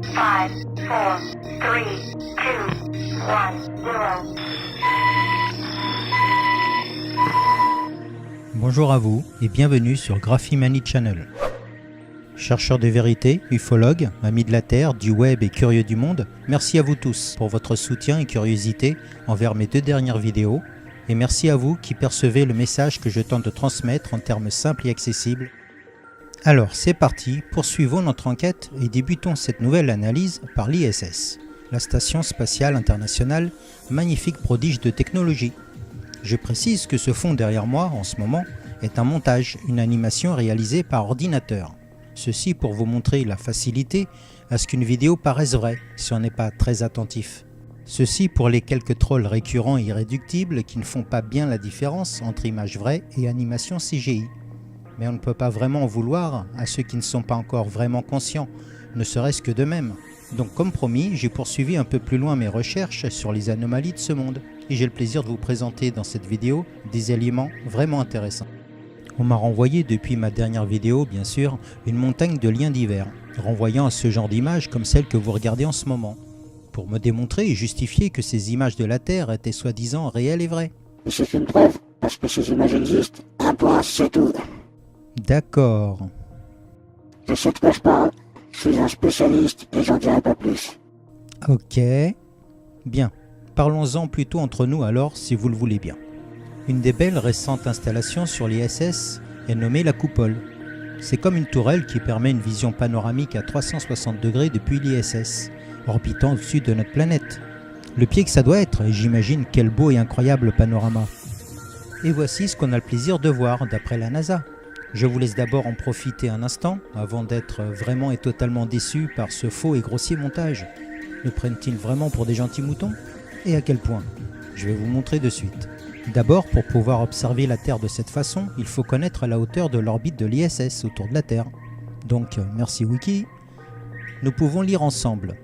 5, 4, 3, 2, 1, 0. Bonjour à vous et bienvenue sur Graphimani Channel. Chercheurs de vérité, ufologues, amis de la Terre, du web et curieux du monde, merci à vous tous pour votre soutien et curiosité envers mes 2 dernières vidéos et merci à vous qui percevez le message que je tente de transmettre en termes simples et accessibles. Alors c'est parti, poursuivons notre enquête et débutons cette nouvelle analyse par l'ISS, la Station Spatiale Internationale, magnifique prodige de technologie. Je précise que ce fond derrière moi, en ce moment, est un montage, une animation réalisée par ordinateur. Ceci pour vous montrer la facilité à ce qu'une vidéo paraisse vraie, si on n'est pas très attentif. Ceci pour les quelques trolls récurrents et irréductibles qui ne font pas bien la différence entre image vraie et animation CGI. Mais on ne peut pas vraiment en vouloir à ceux qui ne sont pas encore vraiment conscients, ne serait-ce que d'eux-mêmes. Donc comme promis, j'ai poursuivi un peu plus loin mes recherches sur les anomalies de ce monde. Et j'ai le plaisir de vous présenter dans cette vidéo des éléments vraiment intéressants. On m'a renvoyé depuis ma dernière vidéo, bien sûr, une montagne de liens divers, renvoyant à ce genre d'images comme celle que vous regardez en ce moment, pour me démontrer et justifier que ces images de la Terre étaient soi-disant réelles et vraies. Et c'est une preuve, parce que ces images existent. Un point, c'est tout. D'accord. Je sais de quoi je parle. Je suis un spécialiste et j'en dirai pas plus. Ok. Bien. Parlons-en plutôt entre nous alors, si vous le voulez bien. Une des belles récentes installations sur l'ISS est nommée la coupole. C'est comme une tourelle qui permet une vision panoramique à 360 degrés depuis l'ISS, orbitant au-dessus de notre planète. Le pied que ça doit être, et j'imagine quel beau et incroyable panorama. Et voici ce qu'on a le plaisir de voir d'après la NASA. Je vous laisse d'abord en profiter un instant, avant d'être vraiment et totalement déçu par ce faux et grossier montage. Le prennent-ils vraiment pour des gentils moutons ? Et à quel point? Je vais vous montrer de suite. D'abord, pour pouvoir observer la Terre de cette façon, il faut connaître la hauteur de l'orbite de l'ISS autour de la Terre. Donc, merci Wiki. Nous pouvons lire ensemble.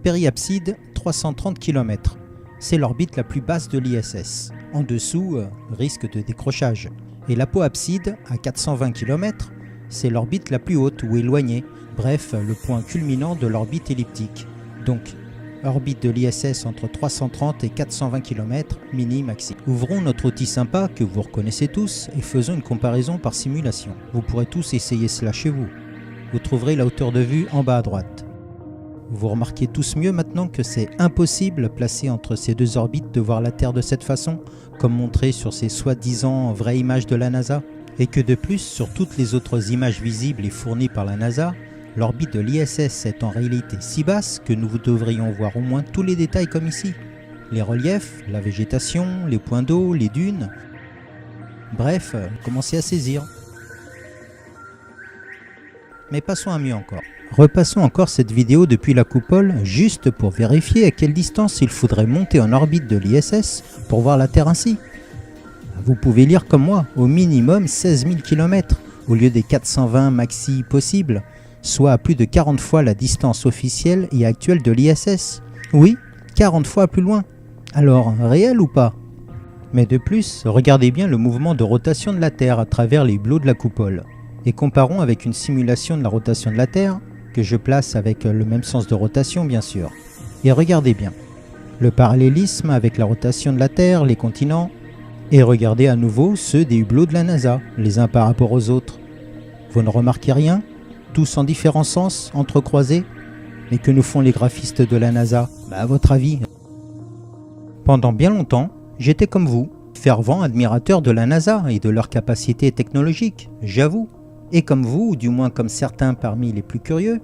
Périapside, 330 km. C'est l'orbite la plus basse de l'ISS. En dessous, risque de décrochage. Et l'apoapside, à 420 km, c'est l'orbite la plus haute ou éloignée. Bref, le point culminant de l'orbite elliptique. Donc, orbite de l'ISS entre 330 et 420 km, mini-maxi. Ouvrons notre outil sympa que vous reconnaissez tous et faisons une comparaison par simulation. Vous pourrez tous essayer cela chez vous. Vous trouverez la hauteur de vue en bas à droite. Vous remarquez tous mieux maintenant que c'est impossible, placé entre ces 2 orbites, de voir la Terre de cette façon, comme montré sur ces soi-disant vraies images de la NASA, et que de plus, sur toutes les autres images visibles et fournies par la NASA, l'orbite de l'ISS est en réalité si basse que nous devrions voir au moins tous les détails comme ici. Les reliefs, la végétation, les points d'eau, les dunes. Bref, commencez à saisir. Mais passons à mieux encore. Repassons encore cette vidéo depuis la coupole, juste pour vérifier à quelle distance il faudrait monter en orbite de l'ISS pour voir la Terre ainsi. Vous pouvez lire comme moi, au minimum 16 000 km, au lieu des 420 maxi possibles, soit à plus de 40 fois la distance officielle et actuelle de l'ISS. Oui, 40 fois plus loin. Alors, réel ou pas? Mais de plus, regardez bien le mouvement de rotation de la Terre à travers les hublots de la coupole. Et comparons avec une simulation de la rotation de la Terre, que je place avec le même sens de rotation bien sûr. Et regardez bien, le parallélisme avec la rotation de la Terre, les continents, et regardez à nouveau ceux des hublots de la NASA, les uns par rapport aux autres. Vous ne remarquez rien? Tous en différents sens, entrecroisés? Mais que nous font les graphistes de la NASA? À votre avis? Pendant bien longtemps, j'étais comme vous, fervent admirateur de la NASA et de leur capacité technologique, j'avoue. Et comme vous, ou du moins comme certains parmi les plus curieux,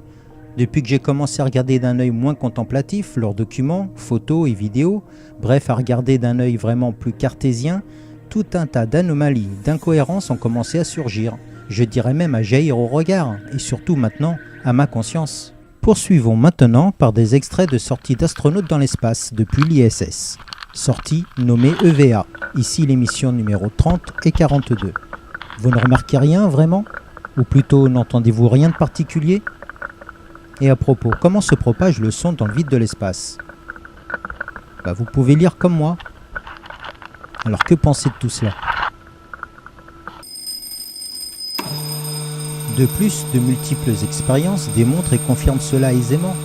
depuis que j'ai commencé à regarder d'un œil moins contemplatif leurs documents, photos et vidéos, bref à regarder d'un œil vraiment plus cartésien, tout un tas d'anomalies, d'incohérences ont commencé à surgir. Je dirais même à jaillir au regard, et surtout maintenant, à ma conscience. Poursuivons maintenant par des extraits de sorties d'astronautes dans l'espace depuis l'ISS. Sortie nommée EVA, ici l'émission numéro 30 et 42. Vous ne remarquez rien vraiment? Ou plutôt n'entendez-vous rien de particulier? Et à propos, comment se propage le son dans le vide de l'espace? Vous pouvez lire comme moi. Alors que pensez de tout cela? De plus, de multiples expériences démontrent et confirment cela aisément.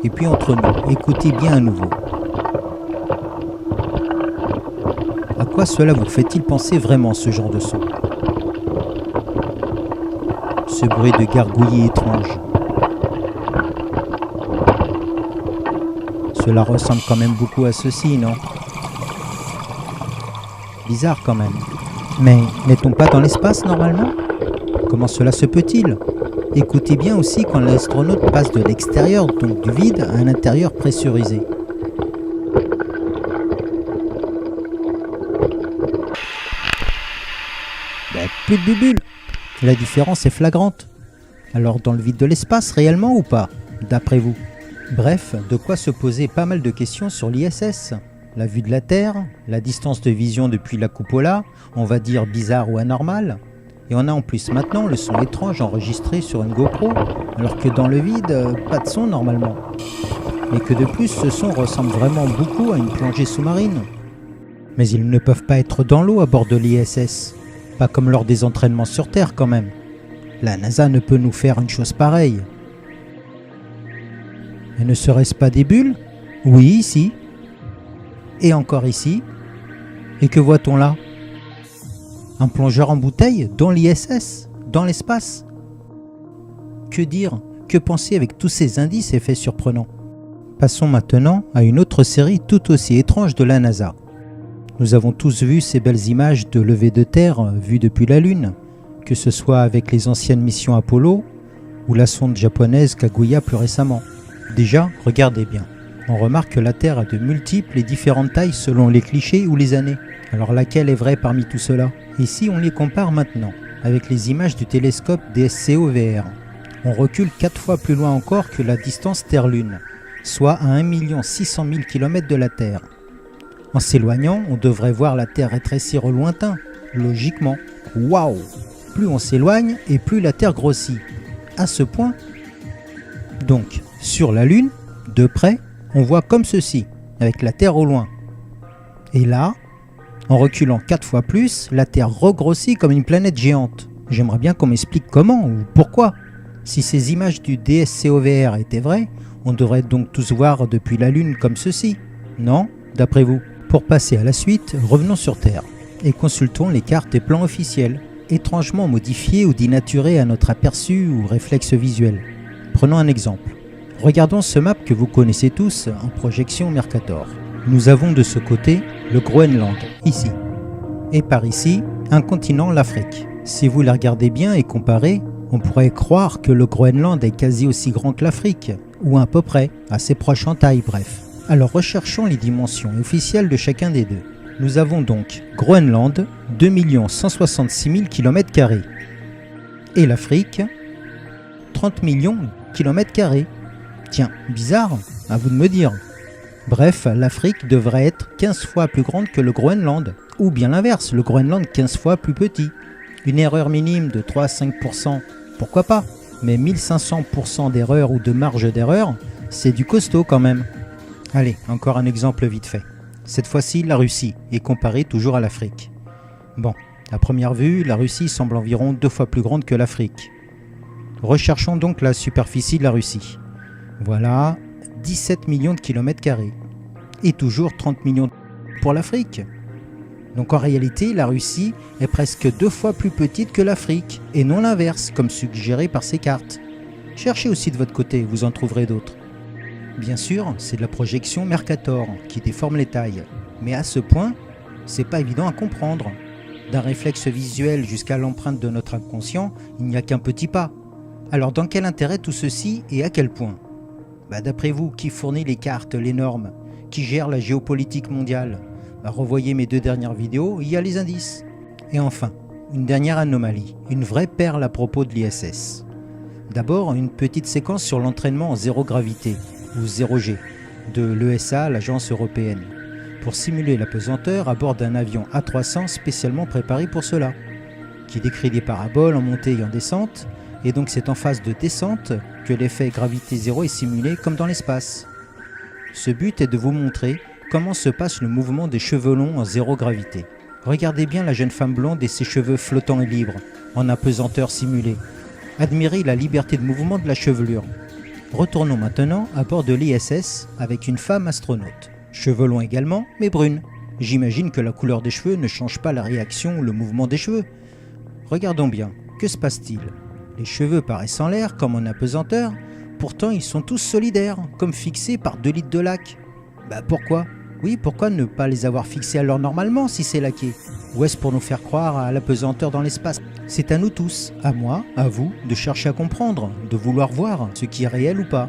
Et puis entre nous, écoutez bien à nouveau. À quoi cela vous fait-il penser vraiment, ce genre de son? Ce bruit de gargouillis étrange. Cela ressemble quand même beaucoup à ceci, non? Bizarre quand même. Mais n'est-on pas dans l'espace normalement? Comment cela se peut-il? Écoutez bien aussi quand l'astronaute passe de l'extérieur, donc du vide, à un intérieur pressurisé. Plus de bulles. La différence est flagrante. Alors dans le vide de l'espace, réellement ou pas, d'après vous? Bref, de quoi se poser pas mal de questions sur l'ISS. La vue de la Terre, la distance de vision depuis la cupola, on va dire bizarre ou anormal. Et on a en plus maintenant le son étrange enregistré sur une GoPro, alors que dans le vide, pas de son normalement. Mais que de plus, ce son ressemble vraiment beaucoup à une plongée sous-marine. Mais ils ne peuvent pas être dans l'eau à bord de l'ISS. Pas comme lors des entraînements sur Terre quand même. La NASA ne peut nous faire une chose pareille. Et ne serait-ce pas des bulles? Oui, ici. Et encore ici. Et que voit-on là? Un plongeur en bouteille dans l'ISS, dans l'espace. Que dire? Que penser avec tous ces indices et faits surprenants? Passons maintenant à une autre série tout aussi étrange de la NASA. Nous avons tous vu ces belles images de levée de terre vues depuis la Lune, que ce soit avec les anciennes missions Apollo ou la sonde japonaise Kaguya plus récemment. Déjà, regardez bien. On remarque que la Terre a de multiples et différentes tailles selon les clichés ou les années. Alors laquelle est vraie parmi tout cela? Et si on les compare maintenant avec les images du télescope DSCO-VR, on recule 4 fois plus loin encore que la distance Terre-Lune, soit à 1 600 000 km de la Terre. En s'éloignant, on devrait voir la Terre rétrécir au lointain, logiquement. Waouh! Plus on s'éloigne et plus la Terre grossit. À ce point. Donc, sur la Lune, de près, on voit comme ceci, avec la Terre au loin. Et là, en reculant 4 fois plus, la Terre regrossit comme une planète géante. J'aimerais bien qu'on m'explique comment ou pourquoi. Si ces images du DSCO-VR étaient vraies, on devrait donc tous voir depuis la Lune comme ceci. Non? D'après vous? Pour passer à la suite, revenons sur Terre et consultons les cartes et plans officiels, étrangement modifiés ou dénaturés à notre aperçu ou réflexe visuel. Prenons un exemple. Regardons ce map que vous connaissez tous en projection Mercator. Nous avons de ce côté le Groenland, ici. Et par ici, un continent, l'Afrique. Si vous la regardez bien et comparez, on pourrait croire que le Groenland est quasi aussi grand que l'Afrique, ou à peu près, assez proche en taille, bref. Alors recherchons les dimensions officielles de chacun des deux. Nous avons donc Groenland, 2 166 000 km². Et l'Afrique, 30 millions de km². Tiens, bizarre, à vous de me dire. Bref, l'Afrique devrait être 15 fois plus grande que le Groenland. Ou bien l'inverse, le Groenland 15 fois plus petit. Une erreur minime de 3 à 5%, pourquoi pas? Mais 1500% d'erreur ou de marge d'erreur, c'est du costaud quand même. Allez, encore un exemple vite fait. Cette fois-ci, la Russie est comparée toujours à l'Afrique. Bon, à première vue, la Russie semble environ 2 fois plus grande que l'Afrique. Recherchons donc la superficie de la Russie. Voilà, 17 millions de km². Et toujours 30 millions pour l'Afrique. Donc en réalité, la Russie est presque 2 fois plus petite que l'Afrique, et non l'inverse, comme suggéré par ces cartes. Cherchez aussi de votre côté, vous en trouverez d'autres. Bien sûr, c'est de la projection Mercator qui déforme les tailles, mais à ce point, c'est pas évident à comprendre. D'un réflexe visuel jusqu'à l'empreinte de notre inconscient, il n'y a qu'un petit pas. Alors dans quel intérêt tout ceci et à quel point? D'après vous, qui fournit les cartes, les normes? Qui gère la géopolitique mondiale? Revoyez mes 2 dernières vidéos, il y a les indices. Et enfin, une dernière anomalie, une vraie perle à propos de l'ISS. D'abord, une petite séquence sur l'entraînement en zéro gravité, ou 0G, de l'ESA, l'agence européenne, pour simuler la pesanteur à bord d'un avion A300 spécialement préparé pour cela, qui décrit des paraboles en montée et en descente, et donc c'est en phase de descente que l'effet gravité zéro est simulé comme dans l'espace. Ce but est de vous montrer comment se passe le mouvement des cheveux longs en zéro gravité. Regardez bien la jeune femme blonde et ses cheveux flottants et libres, en apesanteur simulée. Admirez la liberté de mouvement de la chevelure. Retournons maintenant à bord de l'ISS avec une femme astronaute. Cheveux longs également, mais brunes. J'imagine que la couleur des cheveux ne change pas la réaction ou le mouvement des cheveux. Regardons bien, que se passe-t-il? Les cheveux paraissent en l'air comme en apesanteur, pourtant ils sont tous solidaires, comme fixés par 2 litres de lac. Bah pourquoi? Oui, pourquoi ne pas les avoir fixés alors normalement si c'est laqué? Ou est-ce pour nous faire croire à l'apesanteur dans l'espace? C'est à nous tous, à moi, à vous, de chercher à comprendre, de vouloir voir ce qui est réel ou pas.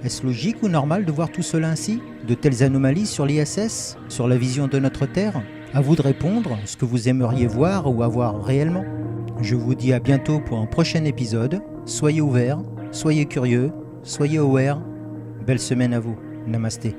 Est-ce logique ou normal de voir tout cela ainsi? De telles anomalies sur l'ISS, sur la vision de notre Terre? À vous de répondre ce que vous aimeriez voir ou avoir réellement. Je vous dis à bientôt pour un prochain épisode. Soyez ouverts, soyez curieux, soyez aware. Belle semaine à vous. Namasté.